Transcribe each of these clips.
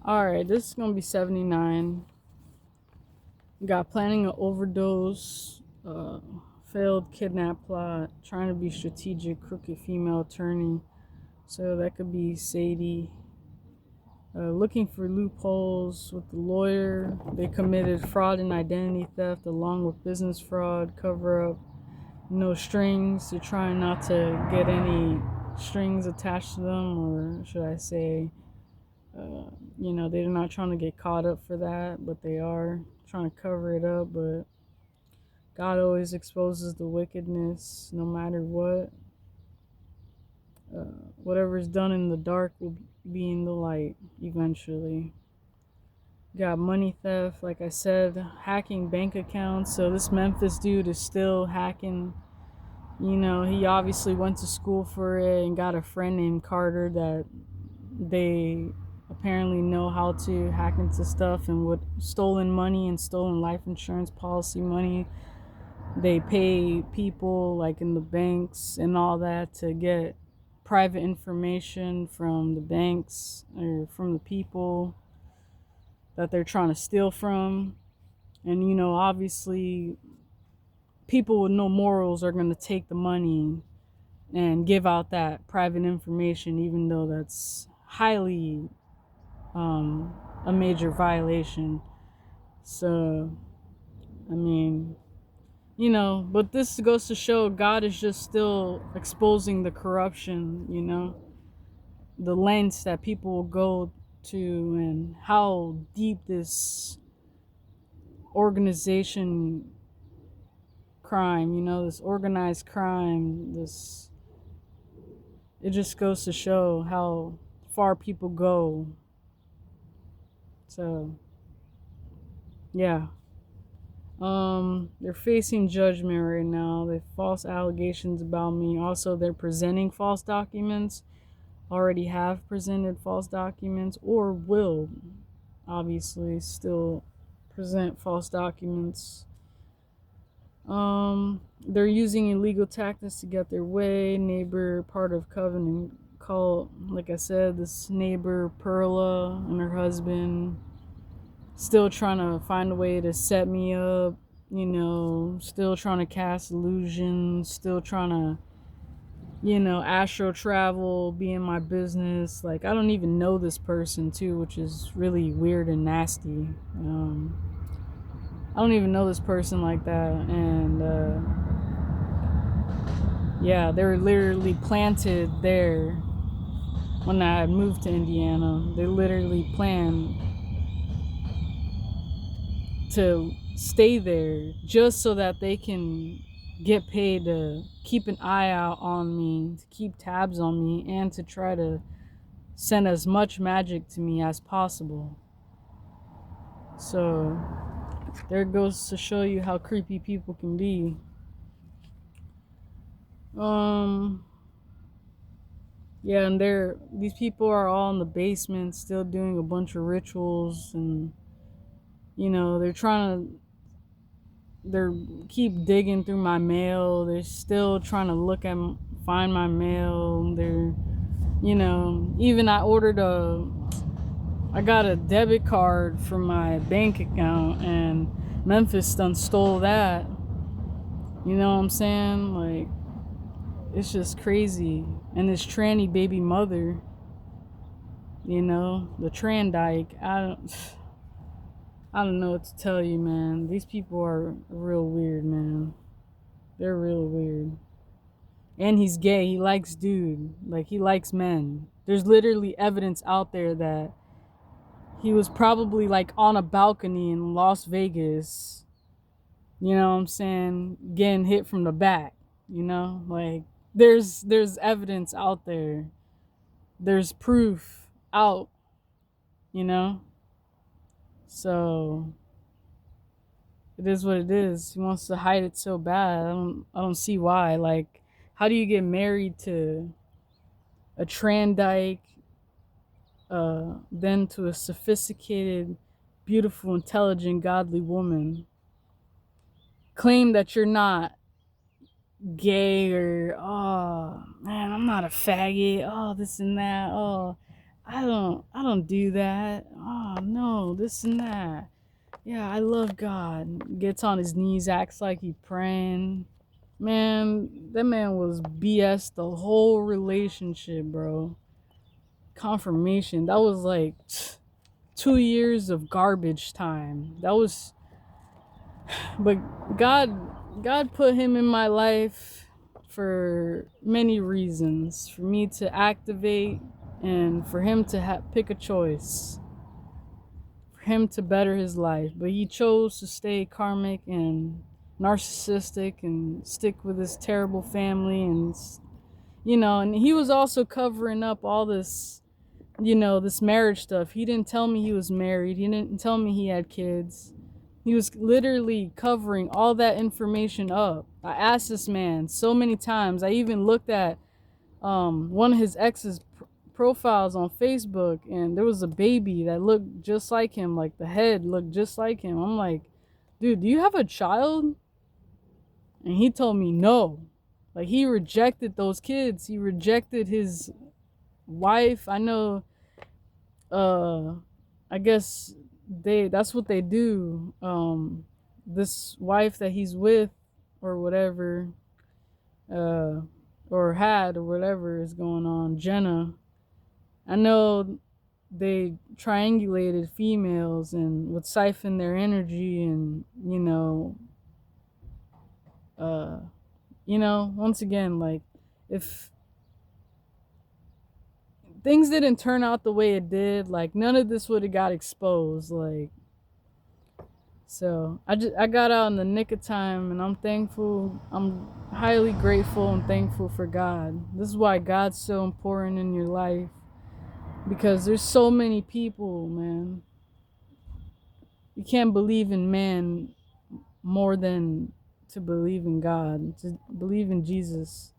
Alright, this is gonna be 79. Got planning an overdose, failed kidnap plot, trying to be strategic, crooked female attorney. So that could be Sadie. Looking for loopholes with the lawyer. They committed fraud and identity theft along with business fraud, cover up, no strings. They're trying not to get any strings attached to them, or should I say, they're not trying to get caught up for that, but they are trying to cover it up. But God always exposes the wickedness no matter what. Whatever is done in the dark will be in the light eventually. Got money theft, like I said, hacking bank accounts. So this Memphis dude is still hacking. He obviously went to school for it and got a friend named Carter that they apparently know how to hack into stuff, and with stolen money and stolen life insurance policy money, they pay people like in the banks and all that to get private information from the banks or from the people that they're trying to steal from. And obviously people with no morals are going to take the money and give out that private information, even though that's highly a major violation. So, I mean, but this goes to show God is just still exposing the corruption, the lengths that people will go to, and how deep this organization crime, this organized crime, it just goes to show how far people go. So, yeah. They're facing judgment right now. They have false allegations about me. Also, they're presenting false documents. Already have presented false documents, or will obviously still present false documents. They're using illegal tactics to get their way. Neighbor, part of Covenant cult. Like I said, this neighbor Perla and her husband still trying to find a way to set me up, still trying to cast illusions, still trying to, astral travel, be in my business. Like, I don't even know this person, too, which is really weird and nasty. I don't even know this person like that. And, yeah, they were literally planted there when I had moved to Indiana. They literally planned to stay there just so that they can get paid to keep an eye out on me, to keep tabs on me, and to try to send as much magic to me as possible. So there it goes to show you how creepy people can be. Yeah, and these people are all in the basement still doing a bunch of rituals, and they're keep digging through my mail. They're still trying to find my mail. They're, even I got a debit card from my bank account, and Memphis done stole that. You know what I'm saying? Like, it's just crazy. And this tranny baby mother, the Trandike, I don't know what to tell you, man. These people are real weird, man. They're real weird. And he's gay. He likes dude. Like, he likes men. There's literally evidence out there that he was probably like on a balcony in Las Vegas. You know what I'm saying? Getting hit from the back. Like, there's evidence out there. There's proof out. So it is what it is. He wants to hide it so bad. I don't see why. Like, how do you get married to a Trandike, then to a sophisticated, beautiful, intelligent, godly woman? Claim that you're not gay, or, oh man, I'm not a faggot, oh, this and that, oh, I don't do that. Oh no, this and that. Yeah, I love God. Gets on his knees, acts like he praying. Man, that man was BS the whole relationship, bro. Confirmation. That was like 2 years of garbage time. That was, but God put him in my life for many reasons. For me to activate and for him to pick a choice. For him to better his life. But he chose to stay karmic and narcissistic and stick with his terrible family and and he was also covering up all this, this marriage stuff. He didn't tell me he was married. He didn't tell me he had kids. He was literally covering all that information up. I asked this man so many times. I even looked at one of his ex's profiles on Facebook, and there was a baby that looked just like him. Like the head looked just like him. I'm like, dude, do you have a child? And he told me no. Like he rejected those kids. He rejected his wife. I know I guess that's what they do. This wife that he's with or whatever, uh or had or whatever is going on, Jenna. I know they triangulated females and would siphon their energy and once again, like if things didn't turn out the way it did, like none of this would have got exposed. Like, so I got out in the nick of time, and I'm thankful. I'm highly grateful and thankful for God. This is why God's so important in your life, because there's so many people, man. You can't believe in man more than to believe in God, to believe in Jesus,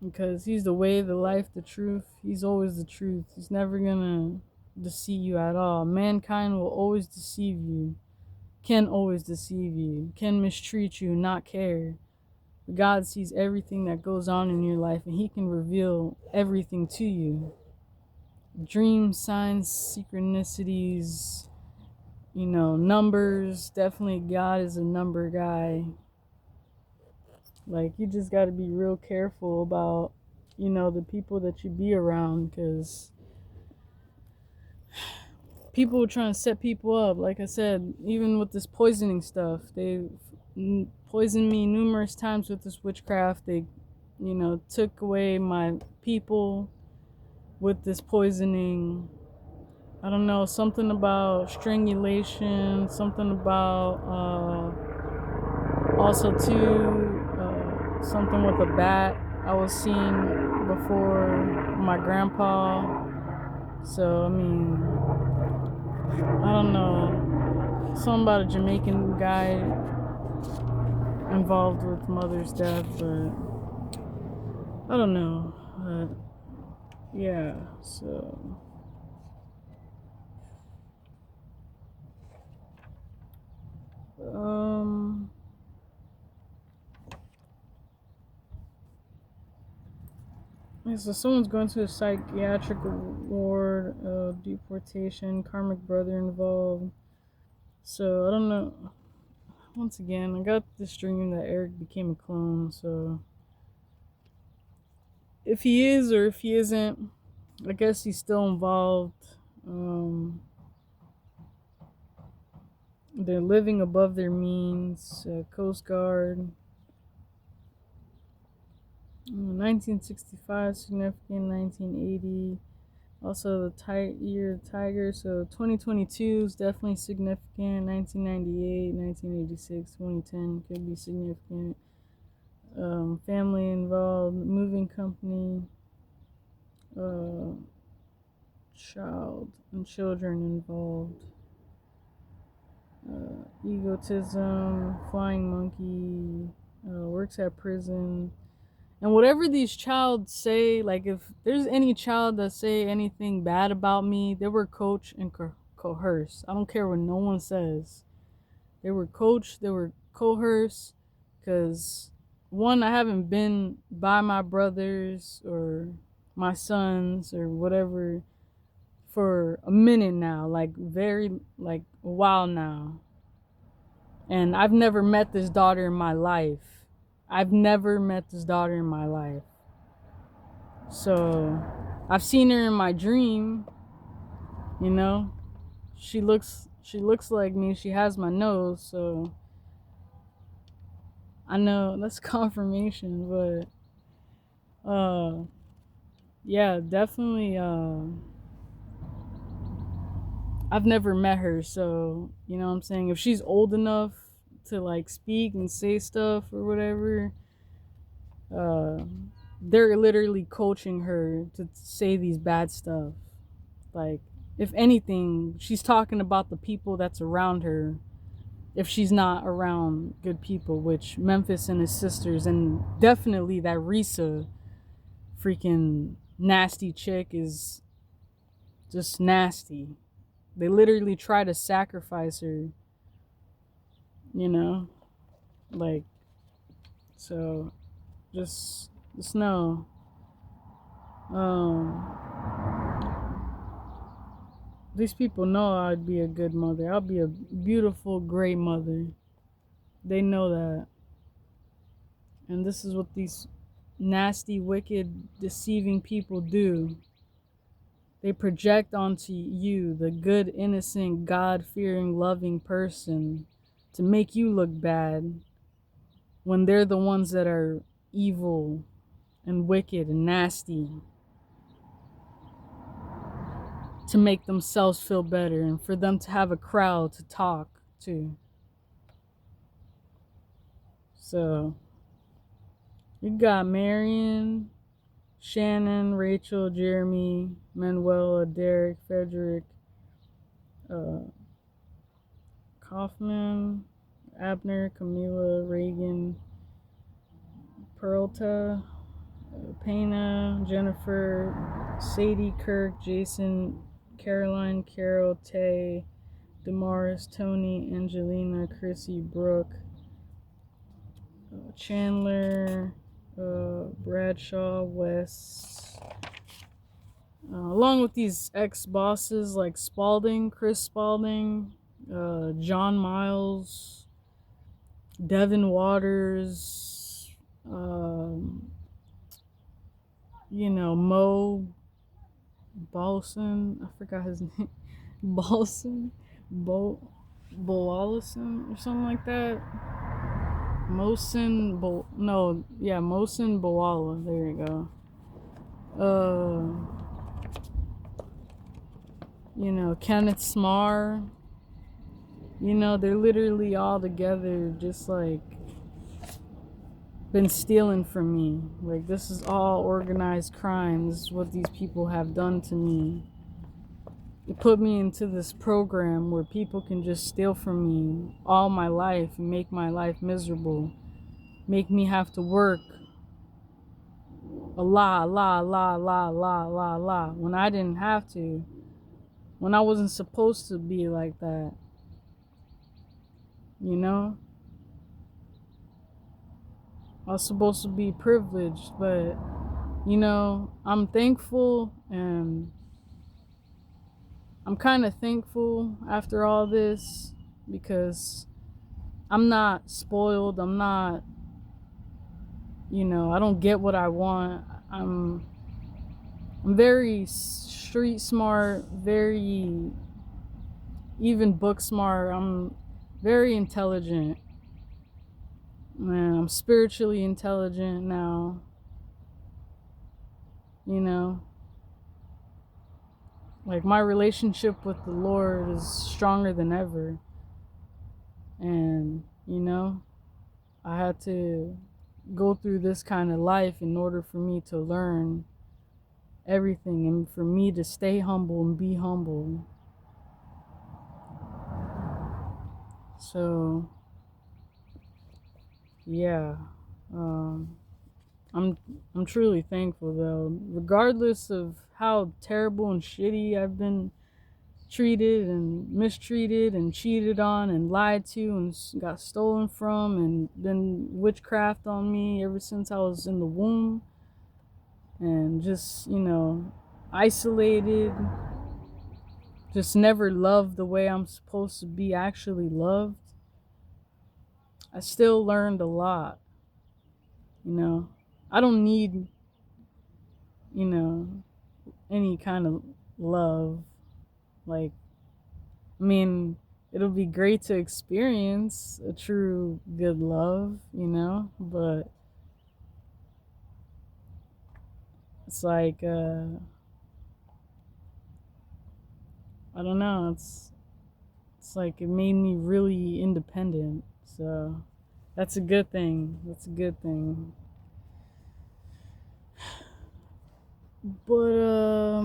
because he's the way, the life, the truth. He's always the truth. He's never gonna deceive you at all. Mankind will always deceive you, can always deceive you, can mistreat you, not care. But God sees everything that goes on in your life, and he can reveal everything to you. Dreams, signs, synchronicities, numbers. Definitely God is a number guy. Like, you just got to be real careful about, the people that you be around, because people are trying to set people up. Like I said, even with this poisoning stuff, they poisoned me numerous times with this witchcraft. They, took away my people with this poisoning. I don't know, something about strangulation, something about, also too, something with a bat I was seeing before my grandpa. So, I mean, I don't know, something about a Jamaican guy involved with mother's death, but I don't know. Yeah, so yeah, so someone's going to a psychiatric ward, deportation, karmic brother involved. So I don't know. Once again, I got this dream that Eric became a clone. So if he is or if he isn't, I guess he's still involved. They're living above their means. Coast Guard. 1965 significant. 1980. Also the year of Tiger. So 2022 is definitely significant. 1998, 1986, 2010 could be significant. Family involved, moving company, child and children involved, egotism, flying monkey, works at prison. And whatever these child say, like if there's any child that say anything bad about me, they were coached and coerced. I don't care what no one says. They were coached, they were coerced, because one, I haven't been by my brothers or my sons or whatever for a minute now, like very like a while now. And I've never met this daughter in my life. I've never met this daughter in my life. So I've seen her in my dream, you know. She looks like me. She has my nose, so I know that's confirmation, but yeah, definitely I've never met her, so you know what I'm saying, if she's old enough to like speak and say stuff or whatever, uh they're literally coaching her to say these bad stuff. Like, if anything, she's talking about the people that's around her if she's not around good people, which Memphis and his sisters, and definitely that Risa freaking nasty chick is just nasty. They literally try to sacrifice her, you know? Like, so just know. Um these people know I'd be a good mother. I'll be a beautiful, great mother. They know that. And this is what these nasty, wicked, deceiving people do. They project onto you, the good, innocent, God-fearing, loving person, to make you look bad when they're the ones that are evil and wicked and nasty, to make themselves feel better and for them to have a crowd to talk to. So, you got Marion, Shannon, Rachel, Jeremy, Manuela, Derek, Frederick, Kaufman, Abner, Camila, Reagan, Peralta, Pena, Jennifer, Sadie, Kirk, Jason, Caroline, Carol, Tay, Damaris, Tony, Angelina, Chrissy, Brooke, Chandler, Bradshaw, Wes, along with these ex-bosses like Spalding, Chris Spalding, John Miles, Devin Waters, you know, Mo Balson, I forgot his name, Balson, Boallison or something like that. Mosin Boala, there you go. You know, Kenneth Smar, you know, they're literally all together, just like been stealing from me. Like, this is all organized crime. This is what these people have done to me. They put me into this program where people can just steal from me all my life and make my life miserable, make me have to work a lot when I didn't have to, when I wasn't supposed to be like that, you know? I was supposed to be privileged, but you know, I'm thankful, and I'm kind of thankful after all this because I'm not spoiled. I'm not, you know, I don't get what I want. I'm very street smart, very even book smart. I'm very intelligent. Man, I'm spiritually intelligent now. You know, like, my relationship with the Lord is stronger than ever. And, you know, I had to go through this kind of life in order for me to learn everything and for me to stay humble and be humble. So, yeah, I'm truly thankful though, regardless of how terrible and shitty I've been treated and mistreated and cheated on and lied to and got stolen from and been witchcraft on me ever since I was in the womb. and just, isolated, just never loved the way I'm supposed to be actually loved, I still learned a lot, you know. I don't need, you know, any kind of love. Like, I mean, it'll be great to experience a true good love, but it's like, I don't know, it's like it made me really independent. So that's a good thing. That's a good thing. But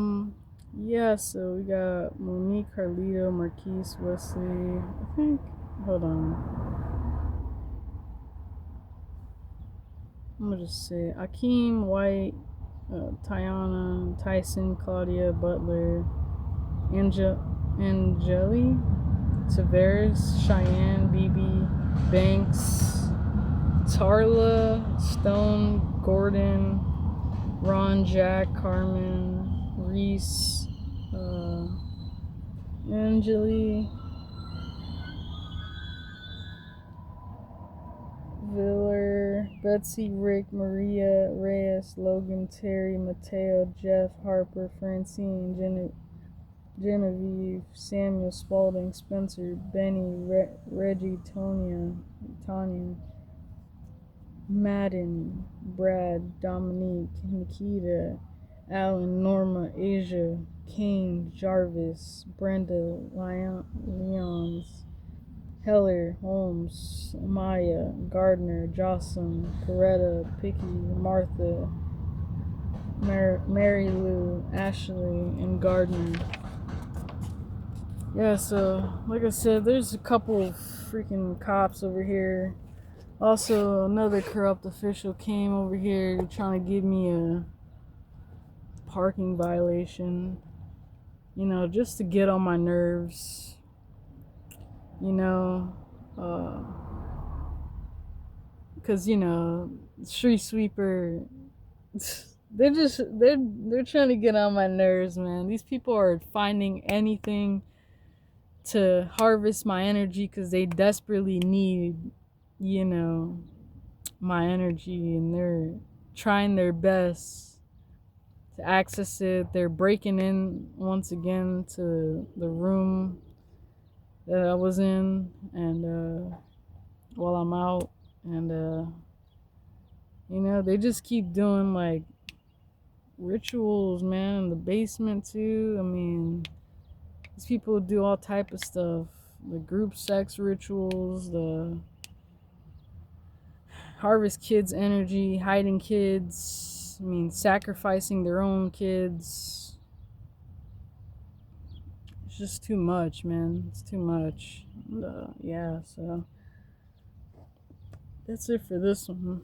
yeah, so we got Monique, Carlito, Marquise, Wesley. I think, hold on. I'm gonna just say Akeem, White, Tiana, Tyson, Claudia, Butler, Angeli, Tavares, Cheyenne, BB, Banks, Tarla, Stone, Gordon, Ron, Jack, Carmen, Reese, Angeli, Viller, Betsy, Rick, Maria, Reyes, Logan, Terry, Mateo, Jeff, Harper, Francine, Genevieve, Samuel, Spalding, Spencer, Benny, Reggie, Tanya, Madden, Brad, Dominique, Nikita, Alan, Norma, Asia, Kane, Jarvis, Brenda, Leons, Heller, Holmes, Maya, Gardner, Jocelyn, Coretta, Picky, Martha, Mary Lou, Ashley, and Gardner. Yeah, so like I said, there's a couple freaking cops over here. Also, another corrupt official came over here trying to give me a parking violation, just to get on my nerves, you know, because, street sweeper, they're trying to get on my nerves, man. These people are finding anything to harvest my energy because they desperately need, my energy, and they're trying their best to access it. They're breaking in once again to the room that I was in, and while I'm out, and they just keep doing like rituals, man, in the basement too. I mean, these people do all type of stuff. The group sex rituals, the harvest kids' energy, hiding kids, I mean, sacrificing their own kids. It's just too much, man. It's too much. Yeah, so that's it for this one.